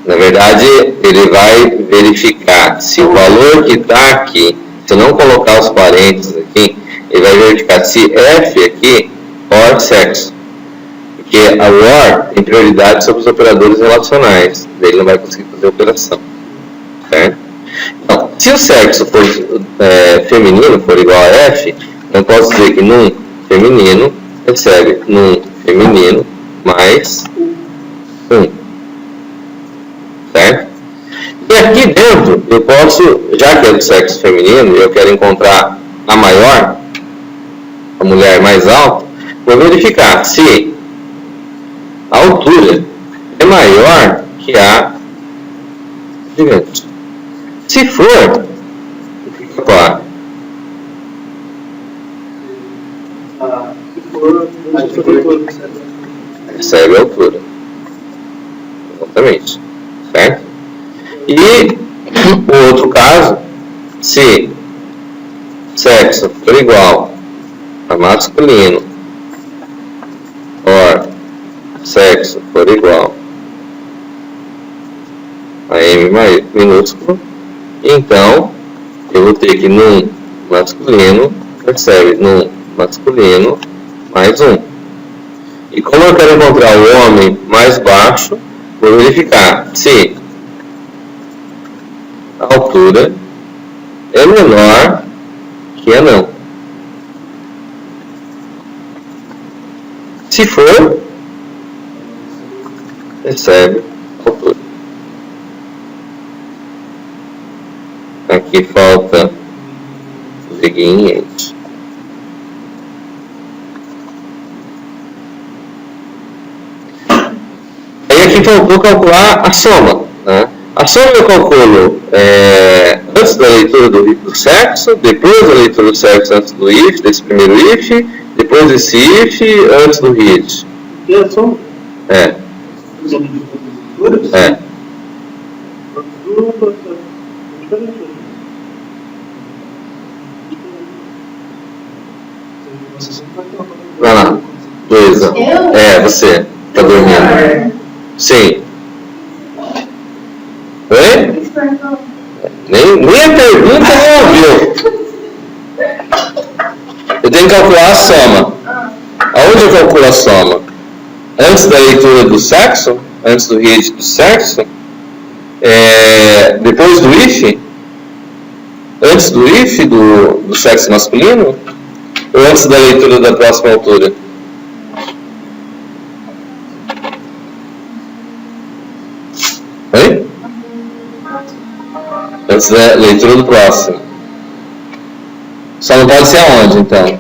Na verdade, ele vai verificar se o valor que está aqui, se eu não colocar os parênteses aqui, ele vai verificar se F aqui, or sexo. Porque a OR tem prioridade sobre os operadores relacionais, daí ele não vai conseguir fazer a operação. Certo? Então, se o sexo for feminino, for igual a F, eu posso dizer que num feminino recebe num feminino mais 1. Certo? E aqui dentro, eu posso, já que é do sexo feminino e eu quero encontrar a maior, a mulher mais alta, vou verificar se a altura é maior que a gigante. Se for, fica claro. Exatamente. Certo? E o outro caso, se sexo for igual a masculino, or sexo for igual a M minúsculo, então eu vou ter que num masculino, percebe, num masculino mais 1. E como eu quero encontrar o homem mais baixo, vou verificar se a altura é menor que a não. Se for, recebe a altura. Aqui falta o seguinte. Aí aqui faltou calcular a soma. Né? A soma eu calculo antes da leitura do sexo, depois da leitura do sexo antes do if, desse primeiro if, depois desse if, antes do read. E a soma? É. É. Vai lá, Luísa. É, você. Tá dormindo. Sim. Oi? Nem a pergunta não ouviu. Eu tenho que calcular a soma. Aonde eu calculo a soma? Antes da leitura do sexo? Antes do read do sexo? Depois do if? Antes do if do sexo masculino? Ou antes da leitura da próxima altura? Oi? Antes da leitura do próximo. Só não pode ser aonde, então?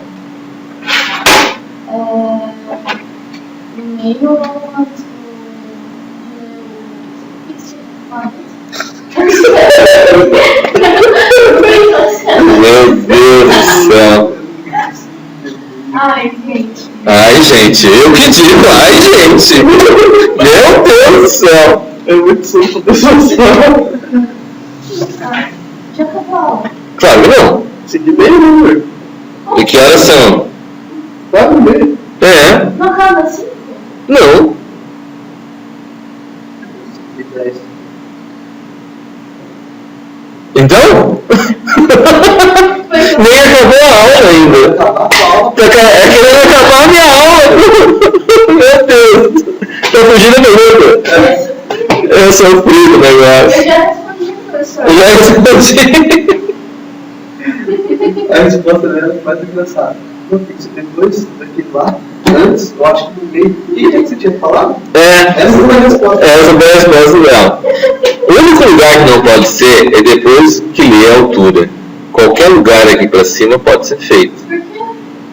Meu Deus do céu. Ai, gente, eu que digo, ai, gente. Meu Deus do céu. É muito susto dessa sala. Já acabou. Claro que não. 5h30, né, velho? E que horas são? 4h30. É. Não acaba assim? Não. Então? Nem acabou a aula ainda. Tá querendo acabar a minha aula. Meu Deus. Tá fugindo da pergunta. Eu sofri do negócio. Eu já respondi, professor. Eu já respondi. A resposta dela é mais engraçada. Não tem que ser depois daquele lá, antes, eu acho que no meio. O que você tinha falado? Essa foi a resposta. Essa foi a resposta dela. O único lugar que não pode ser é depois que lê a altura. Qualquer lugar aqui para cima pode ser feito. Por quê?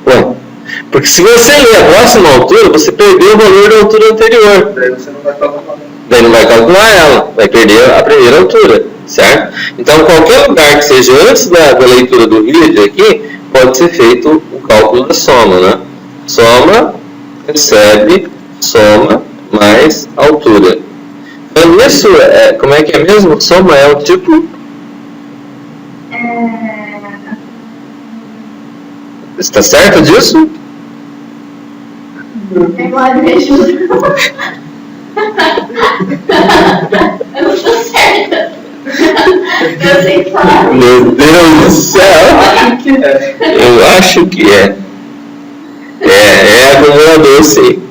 Ué, porque se você ler a próxima altura, você perdeu o valor da altura anterior. Daí você não vai calcular. Daí não vai calcular ela, vai perder a primeira altura, certo? Então, qualquer lugar que seja antes da leitura do read aqui, pode ser feito o cálculo da soma, né? Soma, recebe, soma, mais altura. Então, isso, como é que é mesmo? Soma é o tipo? Está certo disso? Agora me ajuda. Eu não tô certa. Eu sei falar. Meu Deus do céu! Eu acho que é. É acumulador, sim.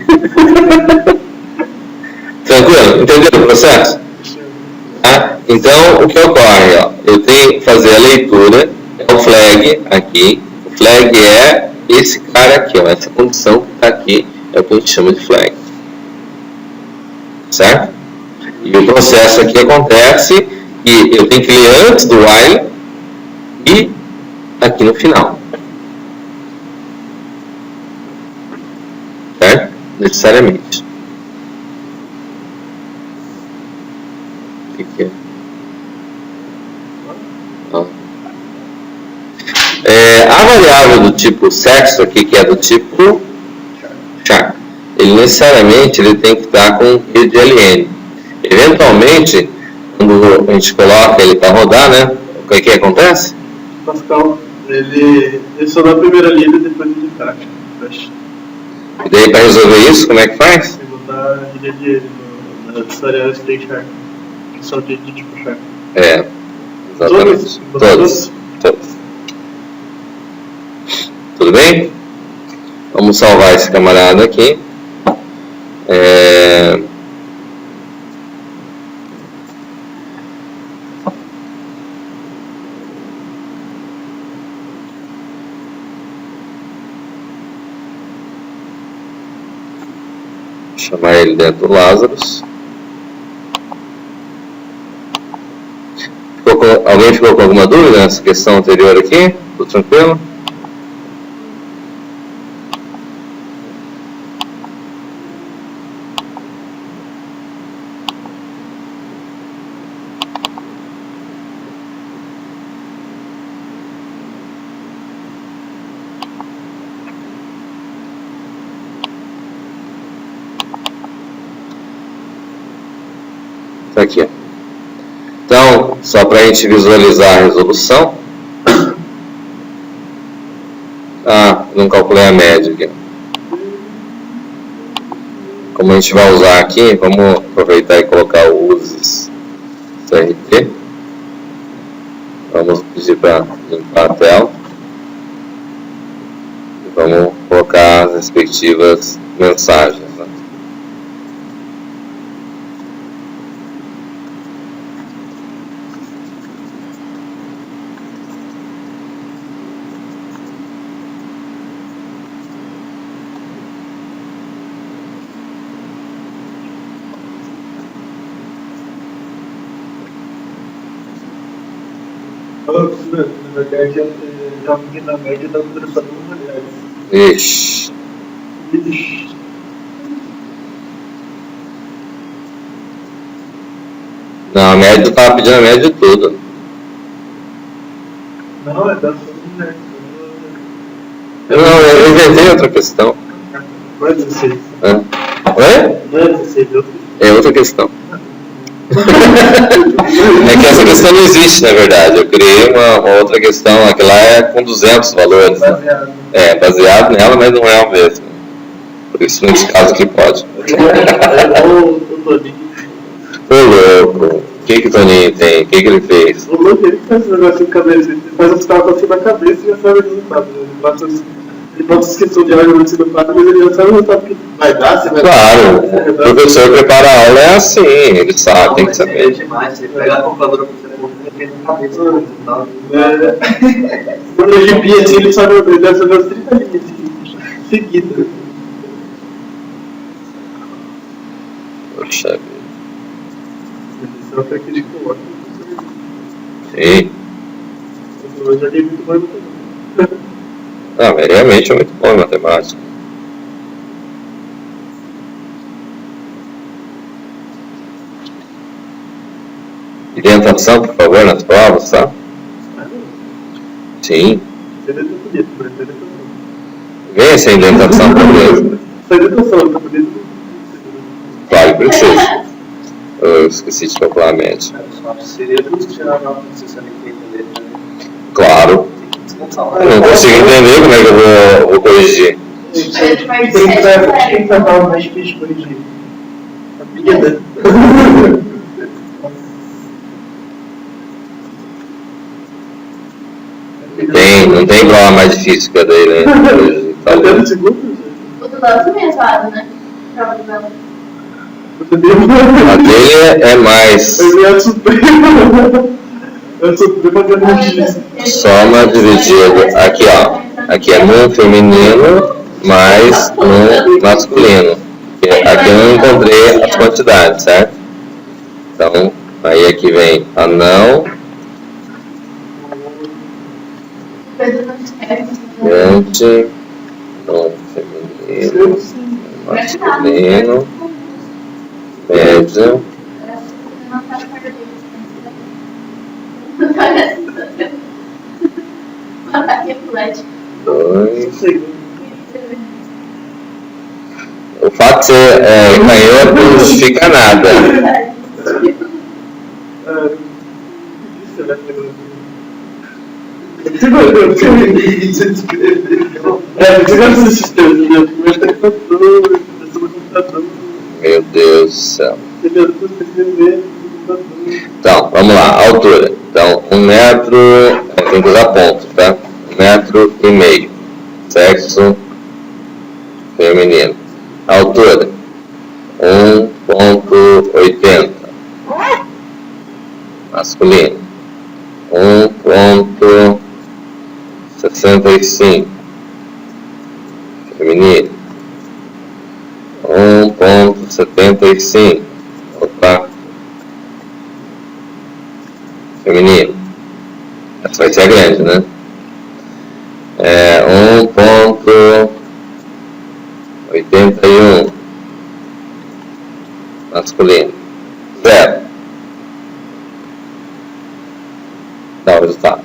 Tranquilo? Entendeu o processo? Tá? Então, o que ocorre? Ó, eu tenho que fazer a leitura, é o flag aqui. O flag é esse cara aqui, ó, essa condição que está aqui, é o que a gente chama de flag. Certo? E o processo aqui acontece que eu tenho que ler antes do while e aqui no final. Certo? Necessariamente. O que é? A variável do tipo sexo aqui, que é do tipo char, ele necessariamente tem que estar com readln. Eventualmente, quando a gente coloca ele para rodar, né? O que acontece? Pascal, ele só dá a primeira lida e depois ele fecha. E daí, para resolver isso, como é que faz? Você botar a ilha de ele no adversarial state chart. Que só de tipo chart. É, exatamente. Todos. Tudo bem? Vamos salvar esse camarada aqui. Chamar ele dentro do Lazarus. Alguém ficou com alguma dúvida nessa questão anterior aqui? Tudo tranquilo? Tá aqui, ó. Então, só para a gente visualizar a resolução. Não calculei a média aqui. Como a gente vai usar aqui, vamos aproveitar e colocar o uses CRT. Vamos pedir para limpar a tela. E vamos colocar as respectivas mensagens. Né? Na verdade, eu já vi na média da duração de uma mulher. Ixi. Não, a média, eu estava pedindo a média de tudo. Não, é da sua mulher. Não, eu inventei outra questão. Não é 16. Oi? Não é 16, É outra questão. É que essa questão não existe, na verdade. Eu criei uma outra questão, aquela é com 200 valores. baseado. Né? É, baseado nela, mas não é o mesmo. Por isso, nesse caso aqui pode. É o Toninho. Ô louco, o que o Toninho tem? O que ele fez? O louco, ele faz esse negócio de cabeça. Ele faz os cálculos assim na cabeça e já sabe o resultado. Ele bota as questões de álgebra assim no quadro, mas ele já sabe o resultado que vai dar. Você vai Claro, o professor prepara a aula é assim, ele sabe, tem que saber. Demais, você pega a calculadora pra você tem na cabeça o resultado. Quando ele pia assim, ele sabe, ele deve saber as 30 linhas seguidas. Poxa vida. Isso é uma característica que eu gosto. Sim. Eu já li muito mais do que Mas realmente é muito bom em matemática. Orientação, por favor, nas provas, tá? Sim. Venha sem orientação, por favor. Claro que precisa. Eu esqueci de calcular a média. Seria justo tirar a nota de 68 dele, né? Claro. Eu não consigo entender como é que eu vou corrigir. Quem que trabalha mais difícil de corrigir? A vida. Não tem prova mais difícil que a dele, né? Tá dando segundo? O do Dado também é zoado, né? Prova do Dado. A dele é mais Ele é supremo. É supremo fazendo X. soma dividido. Aqui, ó. Aqui é no feminino mais no masculino. Aqui eu não encontrei as quantidades, certo? Então, aí aqui vem anão, grande, não feminino, masculino, média, dois. O fato de ser canhoto não justifica nada. Você vai ver o que você escreveu. Você gosta desse sistema, entendeu? Primeiro tem computador, depois no computador. Meu Deus do céu. Entendeu? Depois tem que escrever no computador. Então, vamos lá, altura. Então, 1 metro, tem que usar ponto, tá? 1,5 metro. Sexo feminino. Altura, 1,80. Masculino, 1,65. Feminino, 1,75. Opa. Feminino. Essa vai ser a grande, né? 1,81. Masculino. 0. Dá o resultado.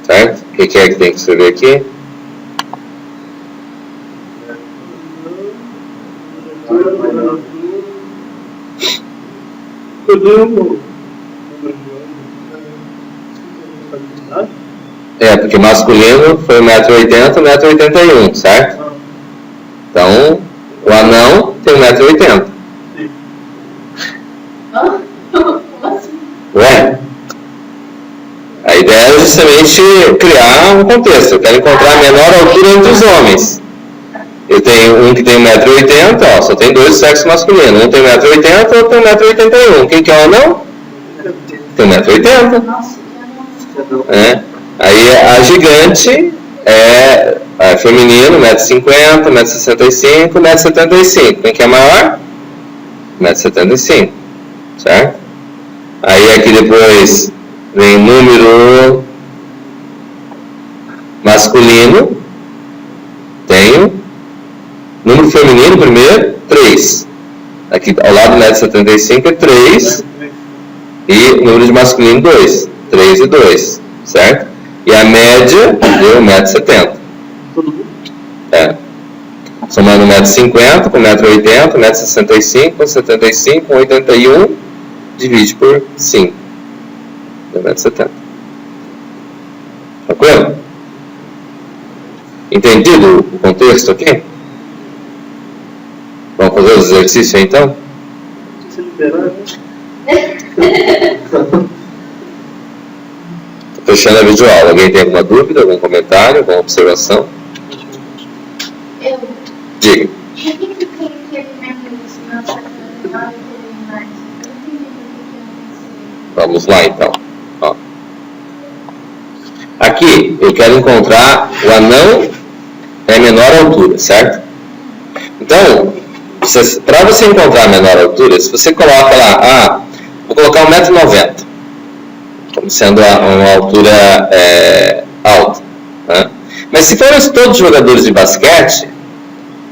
Certo? O que é que tem que escrever aqui? Porque masculino foi 1,80 m, 1,81 m, certo? Então, o anão tem 1,80 m. Como assim? Ué? A ideia é justamente criar um contexto. Eu quero encontrar a menor altura entre os homens. Eu tenho um que tem 1,80 m, ó, só tem dois sexos masculinos. Um tem 1,80 m, outro tem 1,81 m. Quem que é o anão? Tem 1,80 m. Nossa, Aí a gigante é feminino, 1,50 m, 1,65 m, 1,75 m. Quem que é maior? 1,75 m, certo? Aí aqui depois vem número masculino, tenho. Número feminino primeiro, 3. Aqui ao lado do 1,75 m é 3. E número de masculino, 2. 3 e 2, certo? E a média deu 1,70 m. Somando 1,50 m com 1,80 m, 1,65 m com 75 com 81, divide por 5. Deu 1,70 m. Tranquilo? Entendido o contexto aqui? Vamos fazer os exercícios aí, então? Se liberar, né? Fechando a videoaula. Alguém tem alguma dúvida, algum comentário, alguma observação? Eu. Diga. Por que tem aquele mecanismo na menor e mais? Eu não entendi por que Vamos lá, então. Ó. Aqui, eu quero encontrar o anão é a menor altura, certo? Então, para você encontrar a menor altura, se você coloca lá, vou colocar 1,90 m, como sendo uma altura alta. Né? Mas se forem todos jogadores de basquete,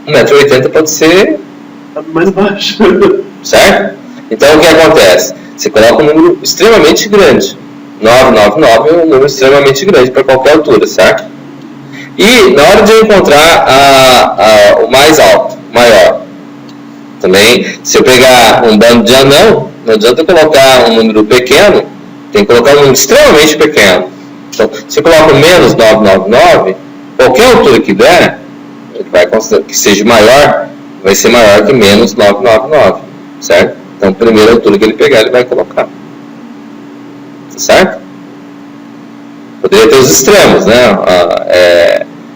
1,80 m pode ser mais baixo. Certo? Então o que acontece? Você coloca um número extremamente grande. 999 é um número extremamente grande para qualquer altura, certo? E na hora de eu encontrar o mais alto, maior, também, se eu pegar um bando de anão, não adianta eu colocar um número pequeno, tem que colocar um número extremamente pequeno. Então, se eu coloco menos 999, qualquer altura que der, ele vai considerar que seja maior, vai ser maior que menos 999, certo? Então, a primeira altura que ele pegar, ele vai colocar. Certo? Poderia ter os extremos, né?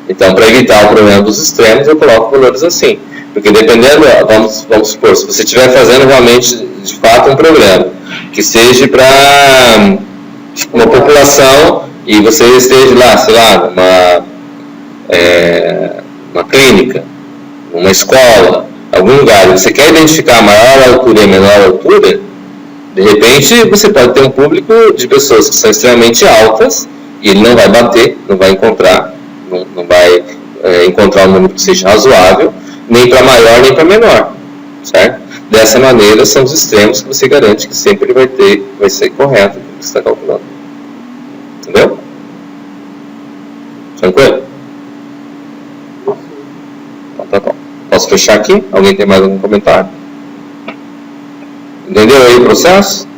Então, para evitar o problema dos extremos, eu coloco valores assim. Porque dependendo, vamos supor, se você estiver fazendo realmente, de fato, um programa que seja para uma população e você esteja lá, sei lá, uma clínica, uma escola, algum lugar, e você quer identificar a maior altura e a menor altura, de repente você pode ter um público de pessoas que são extremamente altas e ele não vai bater, não vai encontrar, não vai encontrar um número que seja razoável, nem para maior nem para menor, certo? Dessa maneira são os extremos que você garante que sempre vai ser correto o que você está calculando. Entendeu? Tranquilo? Então, tá bom. Posso fechar aqui? Alguém tem mais algum comentário? Entendeu aí o processo?